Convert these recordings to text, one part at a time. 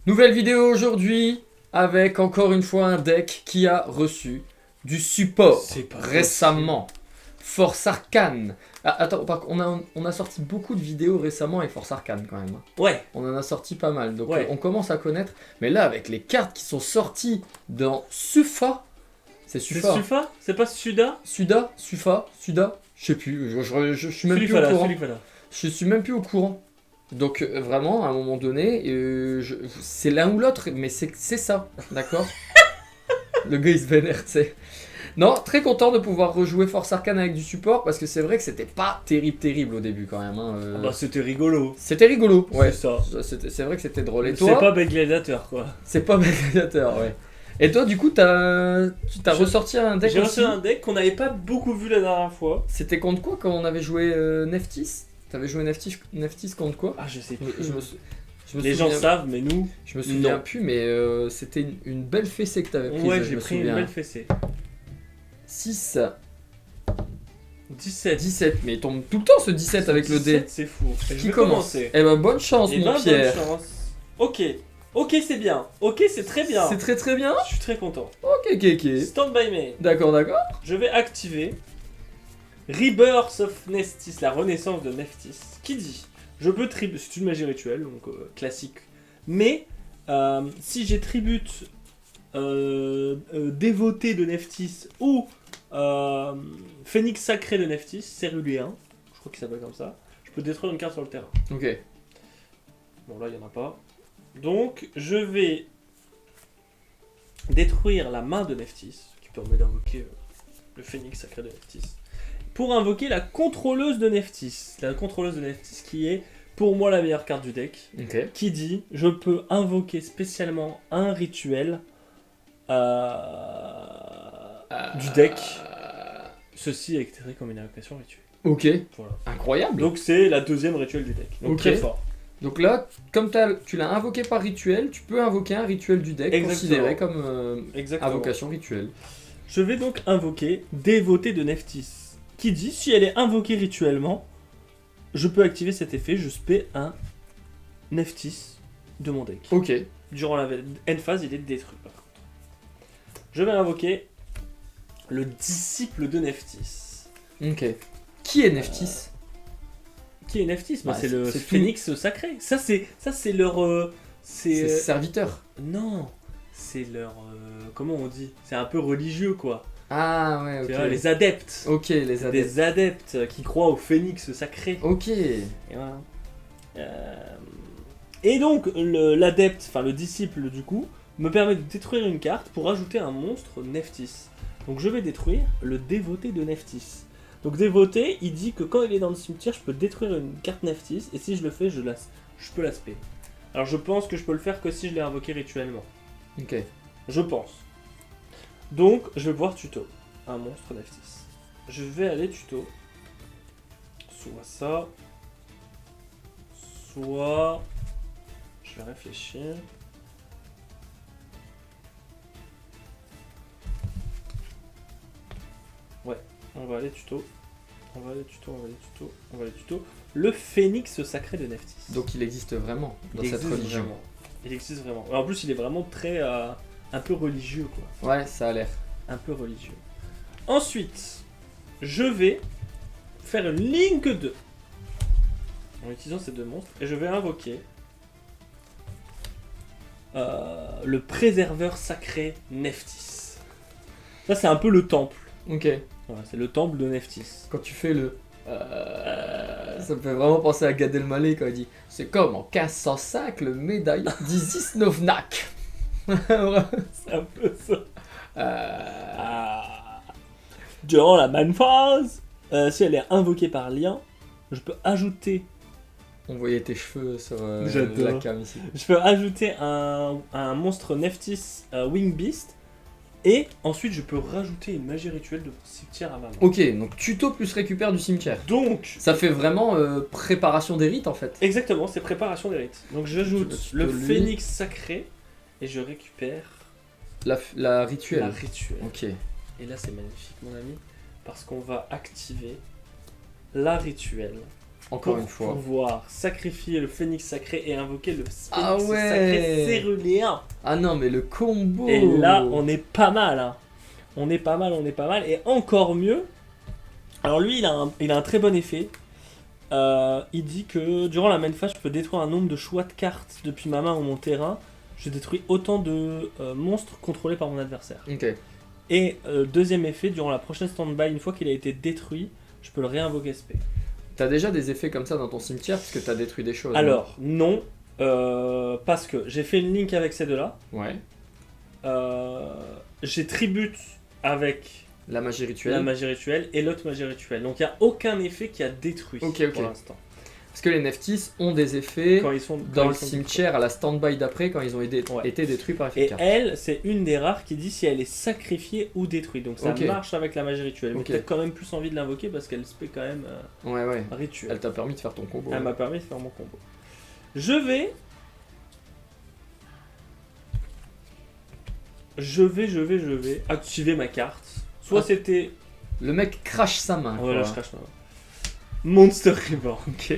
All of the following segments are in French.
Nouvelle vidéo aujourd'hui avec encore une fois un deck qui a reçu du support C'est pas récemment. Force Arcane. Ah, attends, on a sorti beaucoup de vidéos récemment avec Force Arcane quand même. Ouais. On en a sorti pas mal, donc Ouais. on commence à connaître. Mais là, avec les cartes qui sont sorties dans Sufa, c'est C'est Sufa. Sufa? C'est pas Suda? Suda, Sufa, Suda, je sais plus. Je suis même plus au Sulifala, courant. Sulifala. Je suis même plus au courant. Donc vraiment, à un moment donné, c'est l'un ou l'autre, mais c'est ça, d'accord. Le gars il se vénère, tu sais. Non, très content de pouvoir rejouer Force Arcane avec du support, parce que c'est vrai que c'était pas terrible au début quand même. Hein, Ah bah c'était rigolo. C'était rigolo, ouais. C'est ça. C'est vrai que c'était drôle. Et C'est toi, pas Bad Gladiator quoi. c'est pas Gladiator, ouais. Et toi, du coup, t'as ressorti un deck J'ai aussi. reçu un deck qu'on n'avait pas beaucoup vu la dernière fois. C'était contre quoi quand on avait joué Neftis? T'avais joué Neftis contre quoi? Ah je sais Je plus. me Les gens souviens- savent mais nous. Je me souviens Non. plus, mais c'était une belle fessée que t'avais prise. Ouais je j'ai me pris une souviens. belle fessée. 6, 17. 17, mais il tombe tout le temps ce 17 avec le dé. 17, c'est fou. Je Qui vais commence? commencer. Eh ben bonne chance, Eh mon ben, bonne Pierre. chance. Ok. Ok c'est bien. Ok c'est très bien. C'est très bien. Je suis très content. Ok. Stand by me. D'accord. Je vais activer Rebirth of Neftis, la renaissance de Neftis, qui dit je peux tributer, c'est une magie rituelle, donc classique, mais si j'ai tribute dévoté de Neftis ou phénix sacré de Neftis, Céruléen, je crois qu'il s'appelle comme ça, je peux détruire une carte sur le terrain. Ok. Bon là il n'y en a pas. Donc je vais détruire la main de Neftis, qui permet d'invoquer le phénix sacré de Neftis, pour invoquer la contrôleuse de Neftis. La contrôleuse de Neftis qui est pour moi la meilleure carte du deck, Ok. qui dit je peux invoquer spécialement un rituel du deck. Ceci est extrait comme une invocation rituelle. Ok. Voilà. Incroyable. Donc c'est la deuxième rituel du deck. Donc Ok. très fort. Donc là, comme tu l'as invoqué par rituel, tu peux invoquer un rituel du deck Exactement. considéré comme Exactement. invocation rituelle. Je vais donc invoquer Dévotée de Neftis, qui dit si elle est invoquée rituellement, je peux activer cet effet, je spé un Neftis de mon deck. Ok. Durant la end phase, il est détruit par contre. Je vais invoquer le disciple de Neftis. Ok. Qui est Neftis? Qui est Neftis? Bah, Bah, c'est le c'est phénix sacré. Ça c'est leur C'est serviteur. non, c'est leur comment on dit? C'est un peu religieux quoi. Ah ouais, Tu ok. vois, les adeptes. Ok, les adeptes. Des adeptes qui croient au phénix sacré. Ok. Et voilà. Et donc, l'adepte, enfin le disciple du coup, me permet de détruire une carte pour ajouter un monstre Neftis. Donc je vais détruire le dévoté de Neftis. Donc dévoté, il dit que quand il est dans le cimetière, je peux détruire une carte Neftis, et si je le fais, je peux l'aspect. Alors je pense que je peux le faire que si je l'ai invoqué rituellement. Ok. Je pense. Donc, je vais voir tuto. Un monstre Neftis. Je vais aller tuto. Soit ça. Soit... Je vais réfléchir. Ouais, on va aller tuto. On va aller tuto. Le phénix sacré de Neftis. Donc il existe vraiment dans Il cette existe religion. vraiment. Il existe vraiment. En plus, il est vraiment très... un peu religieux, quoi. Ouais, ça a l'air. Un peu religieux. Ensuite, je vais faire une Link 2 en utilisant ces deux monstres et je vais invoquer le préserveur sacré Neftis. Ça, c'est un peu le temple. Ok. Voilà, c'est le temple de Neftis. Quand tu fais le... Ça me fait vraiment penser à Gad Elmaleh quand il dit « C'est comme en 1505 le médaillon d'Isis Novnak. » C'est un peu ça. Durant la main phase, si elle est invoquée par lien, je peux ajouter. On voyait tes cheveux sur J'adore. la cam ici. Je peux ajouter un monstre Neftis Wing Beast. Et ensuite, je peux rajouter une magie rituelle de mon cimetière à ma main. Ok, donc tuto plus récupère du cimetière. Donc, Ça fait vraiment préparation des rites en fait. exactement, c'est préparation des rites. Donc, j'ajoute Tu le peux lui- phénix sacré et je récupère La rituelle. la rituelle. Ok. Et là, c'est magnifique, mon ami, parce qu'on va activer la rituelle Encore pour une fois. pouvoir sacrifier le phénix sacré et invoquer le Ah phénix ouais. sacré céruléen. Ah non, mais le combo. Et là, on est pas mal. Hein. On est pas mal. Et encore mieux. Alors lui, il a un très bon effet. Il dit que durant la main phase, je peux détruire un nombre de choix de cartes depuis ma main ou mon terrain. Je détruis autant de monstres contrôlés par mon adversaire. Ok. Et deuxième effet, durant la prochaine stand-by, une fois qu'il a été détruit, je peux le réinvoquer SP. T'as déjà des effets comme ça dans ton cimetière parce que t'as détruit des choses. Alors, non, parce que j'ai fait une link avec ces deux-là. Non ouais. J'ai tribute avec La magie rituelle. la magie rituelle et l'autre magie rituelle. Donc il n'y a aucun effet qui a détruit Ok. pour l'instant. Parce que les Neftis ont des effets Quand ils sont dans quand le ils sont cimetière à la stand-by d'après quand ils ont été Ouais. détruits par effet Et de carte. elle, c'est une des rares qui dit si elle est sacrifiée ou détruite. Donc ça Ok. marche avec la magie rituelle. Mais Ok. peut-être quand même plus envie de l'invoquer parce qu'elle se fait quand même Ouais. rituel. Elle t'a permis de faire ton combo. Elle m'a permis de faire mon combo. Je vais activer ma carte. Soit Ah. c'était... Le mec crache sa main. Voilà, quoi. je crache ma main. Monster Reborn. Ok.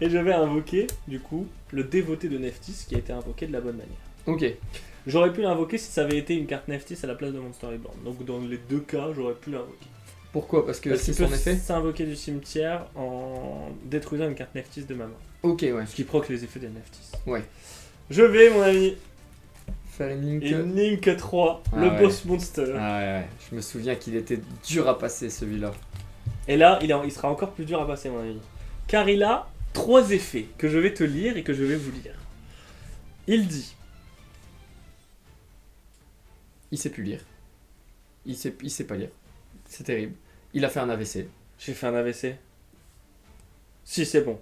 Et je vais invoquer, du coup, le dévoté de Neftis qui a été invoqué de la bonne manière. Ok. J'aurais pu l'invoquer si ça avait été une carte Neftis à la place de Monster Reborn. Donc dans les deux cas, j'aurais pu l'invoquer. Pourquoi? Parce que Parce c'est qu'il son peut effet. s'invoquer du cimetière en détruisant une carte Neftis de ma main. Ok, ouais. Ce qui proc les effets des Neftis. Ouais. Je vais, mon ami, Faire une link. une Link 3, Ah le ouais. boss monster. Ah ouais. Je me souviens qu'il était dur à passer celui-là. Et là, il sera encore plus dur à passer, mon ami. Car il a 3 effets que je vais te lire et que je vais vous lire. Il dit... Il sait plus lire. Il sait pas lire. C'est terrible. Il a fait un AVC. J'ai fait un AVC. Si, c'est bon.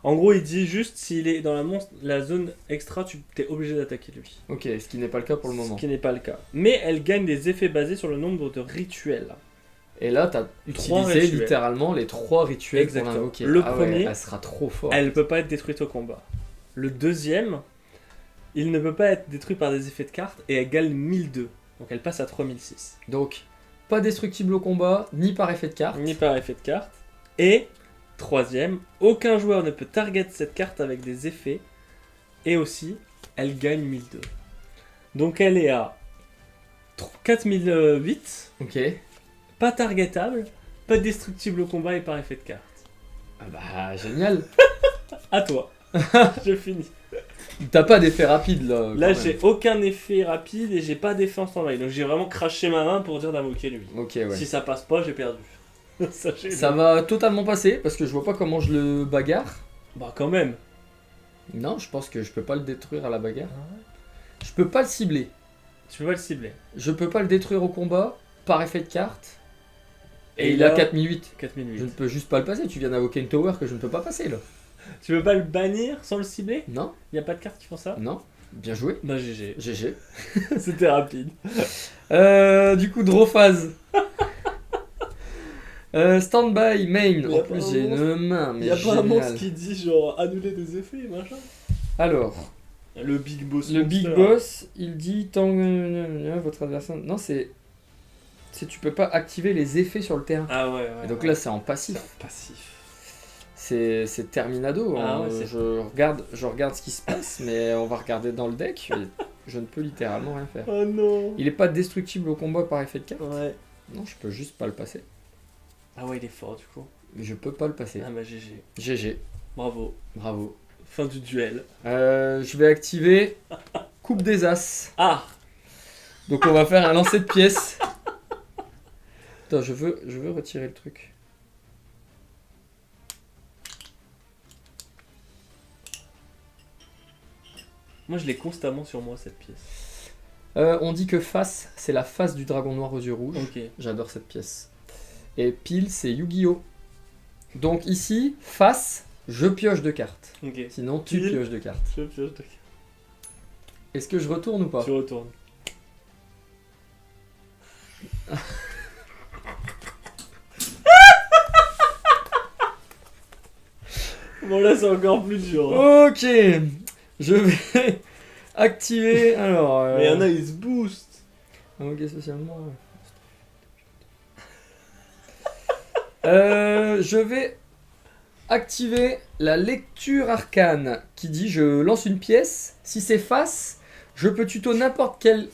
En gros, il dit juste s'il est dans la zone extra, tu t'es obligé d'attaquer lui. Ok, ce qui n'est pas le cas pour le moment. Ce qui n'est pas le cas. Mais elle gagne des effets basés sur le nombre de rituels. Et là, t'as Trois utilisé rituels. littéralement les 3 rituels Exactement. pour l'invoquer. Le Ah premier, ouais, elle sera trop forte. Elle ne peut pas être détruite au combat. Le deuxième, il ne peut pas être détruit par des effets de cartes et elle gagne 1002. Donc elle passe à 3006. Donc, pas destructible au combat, ni par effet de carte. Ni par effet de carte. Et troisième, aucun joueur ne peut target cette carte avec des effets. Et aussi, elle gagne 1002. Donc elle est à 4008, Ok. pas targetable, pas destructible au combat et par effet de carte. Ah bah, génial. À toi. Je finis. T'as pas d'effet rapide là. quand Là, même. j'ai aucun effet rapide et j'ai pas d'effet en stand-by. Donc j'ai vraiment craché ma main pour dire d'invoquer lui. Ok, ouais. Si ça passe pas, j'ai perdu. Sachez-le. Ça va totalement passer parce que je vois pas comment je le bagarre. Bah quand même. Non, je pense que je peux pas le détruire à la bagarre. Je peux pas le cibler. Tu peux pas le cibler. Je peux pas le détruire au combat par effet de carte. Et il là, a 4008. 4008. Je ne peux juste pas le passer. Tu viens d'invoquer une tower que je ne peux pas passer là. Tu veux pas le bannir sans le cibler? Non, Y a pas de cartes qui font ça? non. Bien joué. Bah GG. GG. C'était rapide. Du coup, draw phase. Standby, main. Y a En pas plus, un j'ai une main. Mais Y a pas un monstre génial. qui dit genre annuler des effets machin? Alors, Le Big Boss. le Big Monster. Boss, il dit tant votre adversaire. Non, c'est tu peux pas activer les effets sur le terrain. Ah ouais, Et donc là, c'est en passif. passif. C'est terminado. Ah hein. ouais, c'est- Je regarde ce qui se passe, mais on va regarder dans le deck. Et je ne peux littéralement rien faire. Oh non. Il est pas destructible au combat par effet de carte. Ouais. Non, je peux juste pas le passer. Ah ouais, il est fort du coup. Mais je peux pas le passer. Ah bah GG. GG, Bravo. bravo. Fin du duel. Je vais activer Coupe des As. Ah. Donc on va faire un lancer de pièces. Attends, je veux retirer le truc. Moi je l'ai constamment sur moi cette pièce. On dit que face, c'est la face du dragon noir aux yeux rouges. Ok. J'adore cette pièce. Et pile, c'est Yu-Gi-Oh! Donc ici, face, je pioche de cartes. Ok. Sinon, tu Pile. pioches de cartes. Je pioche de... Est-ce que je retourne ou pas? Tu retournes. Bon là c'est encore plus dur. Hein. Ok, je vais activer. Alors. Mais y'en a ils se boostent. Ok, socialement. Je vais activer la lecture arcane qui dit je lance une pièce. Si c'est face, je peux tuto n'importe quelle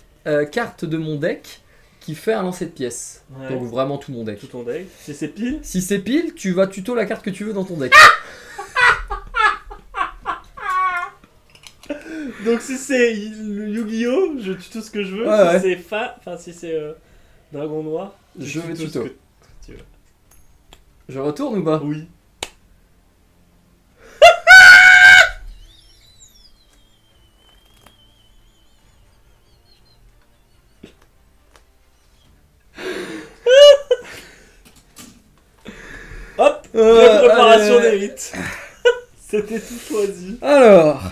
carte de mon deck qui fait un lancer de pièce. Ouais. Donc vraiment tout mon deck. Tout ton deck. Si c'est pile. Si c'est pile, tu vas tuto la carte que tu veux dans ton deck. Donc si c'est le Yu-Gi-Oh, je tuto ce que je veux. Ouais, si ouais. c'est si c'est Dragon Noir, Je vais tuto tuto. ce que tu veux. Je retourne ou pas? Oui. Hop, préparation allez. des rites. C'était tout choisi. Alors,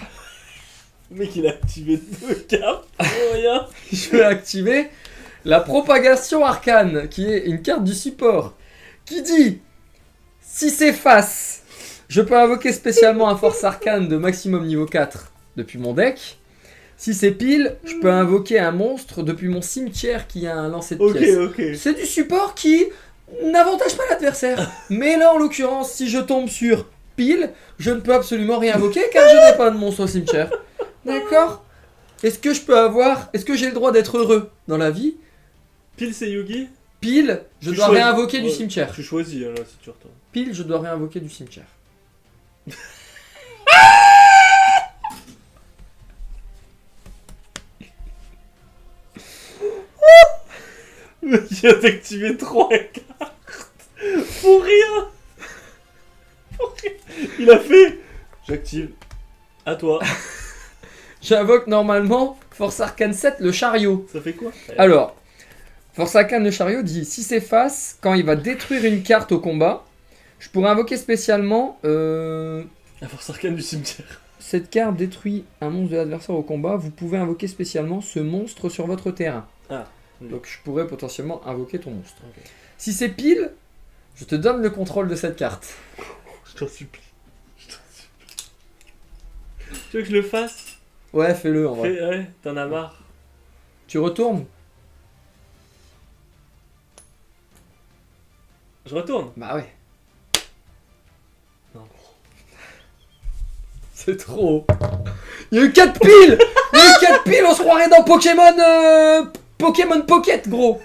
Le mec il a activé 2 cartes pour rien. je vais activer la propagation arcane, qui est une carte du support, qui dit si c'est face, je peux invoquer spécialement un force arcane de maximum niveau 4 depuis mon deck. Si c'est pile, je peux invoquer un monstre depuis mon cimetière qui a un lancer de pièces. Ok. C'est du support qui n'avantage pas l'adversaire. Mais là, en l'occurrence, si je tombe sur pile, je ne peux absolument rien invoquer car je n'ai pas de monstre au cimetière. D'accord? Est-ce que j'ai le droit d'être heureux dans la vie? Pile c'est Yugi. Pile, je Tu dois choisis. réinvoquer du Ouais, cimetière. Tu choisis là si tu retournes. Pile, je dois réinvoquer du cimetière. Il a activé 3 cartes. Pour rien. Pour rien. Il a fait. J'active. À toi. J'invoque normalement Force Arcane 7, le chariot. Ça fait quoi? Alors, Force Arcane, le chariot dit si c'est face, quand il va détruire une carte au combat, je pourrais invoquer spécialement La force arcane du cimetière. cette carte détruit un monstre de l'adversaire au combat, vous pouvez invoquer spécialement ce monstre sur votre terrain. Ah. Oui. Donc je pourrais potentiellement invoquer ton monstre. Ok. Si c'est pile, je te donne le contrôle de cette carte. Je t'en supplie. Tu veux que je le fasse? Ouais, fais-le en vrai. Ouais, t'en as marre. Tu retournes? Je retourne. Bah ouais. Non. C'est trop. Il y a eu 4 piles. Il y a eu 4 piles, on se croirait dans Pokémon Pocket, gros.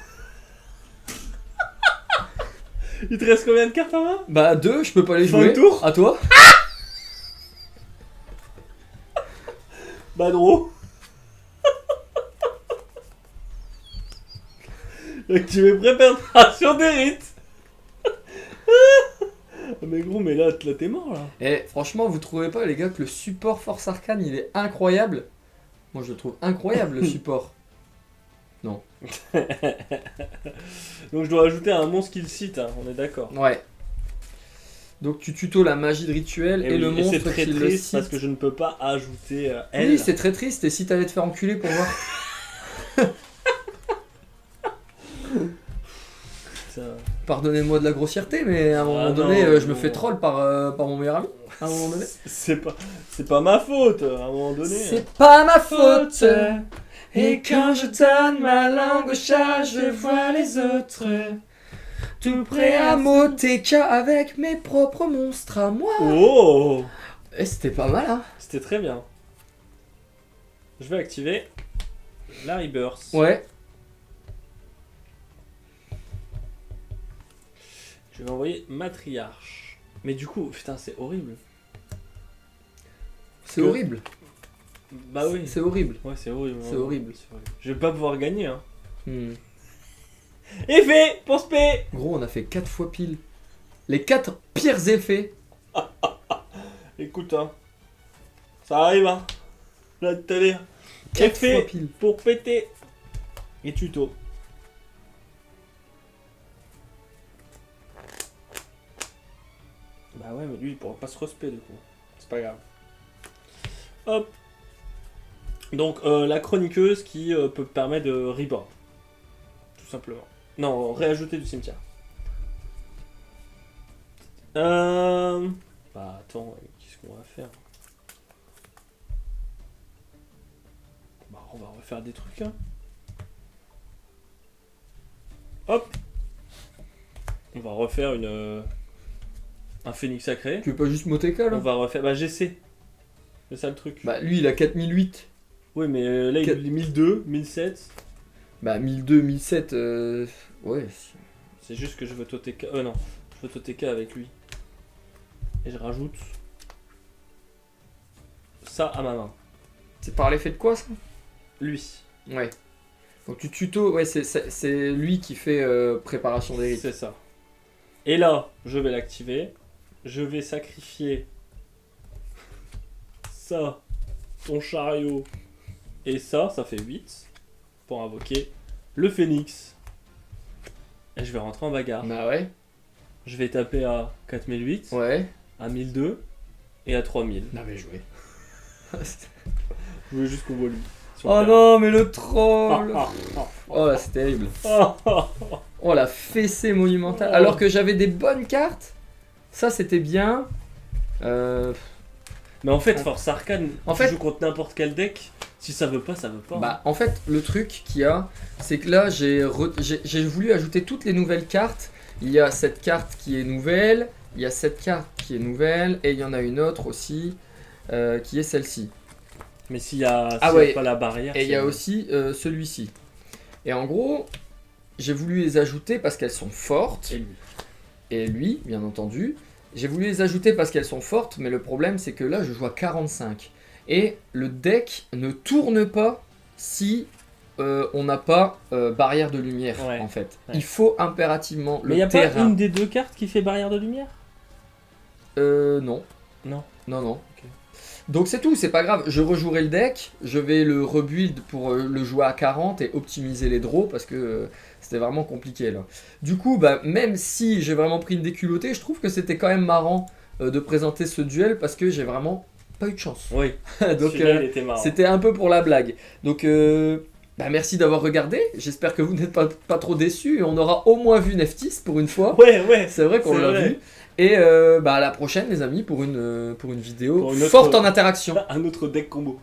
Il te reste combien de cartes en main? Bah 2, je peux pas les Fin jouer. de tour. À toi? Badro. Activer préparation des rites. Mais gros, mais là t'es mort là. Et franchement, vous trouvez pas, les gars, que le support Force Arcane, il est incroyable? Moi, je le trouve incroyable, le support. Donc je dois ajouter un monstre qu'il cite, hein, on est d'accord. Ouais. Donc tu tutos la magie de rituel et, oui, le c'est monstre très qui le triste cite. parce que je ne peux pas ajouter elle. Oui, c'est très triste. Et si t'allais te faire enculer pour voir? Putain. Pardonnez-moi de la grossièreté, mais à un moment Ah donné, non, je me non. fais troll par mon meilleur ami. À un moment donné. C'est pas ma faute, à un moment donné. C'est pas ma faute. Et quand je donne ma langue au chat, je vois les autres. Tout prêt à m'OTK avec mes propres monstres à moi. Oh, Et c'était pas mal, hein? c'était très bien. Je vais activer la Rebirth. Ouais. Je vais envoyer Matriarche. Mais du coup, putain, c'est horrible. C'est Que- horrible. Bah oui. C'est horrible. Ouais, c'est horrible. C'est horrible. Je vais pas pouvoir gagner, hein. Hmm. Effet, pense P. Gros, on a fait 4 fois pile. Les 4 pires effets. Écoute, hein. Ça arrive, hein. Là, tout à l'heure. 4 fois Effet pile. pour péter. Et tuto. Bah ouais, mais lui, il pourra pas se respect, du coup. C'est pas grave. Hop. Donc, la chroniqueuse qui peut permettre de reborn. Tout simplement. Non, réajouter du cimetière. Bah attends, qu'est-ce qu'on va faire? Bah on va refaire des trucs, hein. Hop. On va refaire une Un phénix sacré. Tu veux pas juste Moteka là? On va refaire. Bah, GC. C'est ça le truc. Bah lui il a 4008. Oui, mais là, il est 1002, 1007. Bah 1002, 1007, ouais. C'est juste que je veux TOTK. Non, je veux TOTK avec lui. Et je rajoute ça à ma main. C'est par l'effet de quoi ça? Lui. Ouais. Donc tu tuto, ouais, c'est lui qui fait préparation des rites. C'est ça. Et là, je vais l'activer. Je vais sacrifier ça, ton chariot. Et ça fait 8 pour invoquer le phénix. Et je vais rentrer en bagarre. Bah ouais. Je vais taper à 4008, Ouais. à 1002 et à 3000. Non mais joué. Je veux juste qu'on voit lui. Oh non mais le troll. Oh là c'est terrible. Oh la fessée monumentale. Oh. Alors que j'avais des bonnes cartes. Ça c'était bien. Mais en fait, Force Arcane, En tu fait- joues contre n'importe quel deck. Si ça veut pas, ça veut pas. Bah en fait le truc qu'il y a, c'est que là j'ai voulu ajouter toutes les nouvelles cartes. Il y a cette carte qui est nouvelle, il y a cette carte qui est nouvelle et il y en a une autre aussi qui est celle-ci. Mais s'il y a, Ah s'il y a ouais. pas la barrière. Et il y c'est- a aussi celui-ci. Et en gros, j'ai voulu les ajouter parce qu'elles sont fortes. Et lui. Et lui, bien entendu. J'ai voulu les ajouter parce qu'elles sont fortes, mais le problème c'est que là je joue à 45. Et le deck ne tourne pas si on n'a pas barrière de lumière Ouais. en fait. Ouais. Il faut impérativement Mais il le y a terrain. pas une des deux cartes qui fait barrière de lumière? Non. Non. Non. Ok. Donc c'est tout, c'est pas grave. Je rejouerai le deck, je vais le rebuild pour le jouer à 40 et optimiser les draws parce que c'était vraiment compliqué là. Du coup, bah, même si j'ai vraiment pris une déculottée, je trouve que c'était quand même marrant de présenter ce duel parce que j'ai vraiment pas eu de chance. Oui. Donc Celui-là, il était marrant. c'était un peu pour la blague. Donc bah, merci d'avoir regardé, j'espère que vous n'êtes pas trop déçus et on aura au moins vu Neftis pour une fois. Ouais. C'est vrai qu'on C'est l'a vrai. vu. Et bah, à la prochaine les amis pour une vidéo Pour une autre- forte en interaction. Un autre deck combo.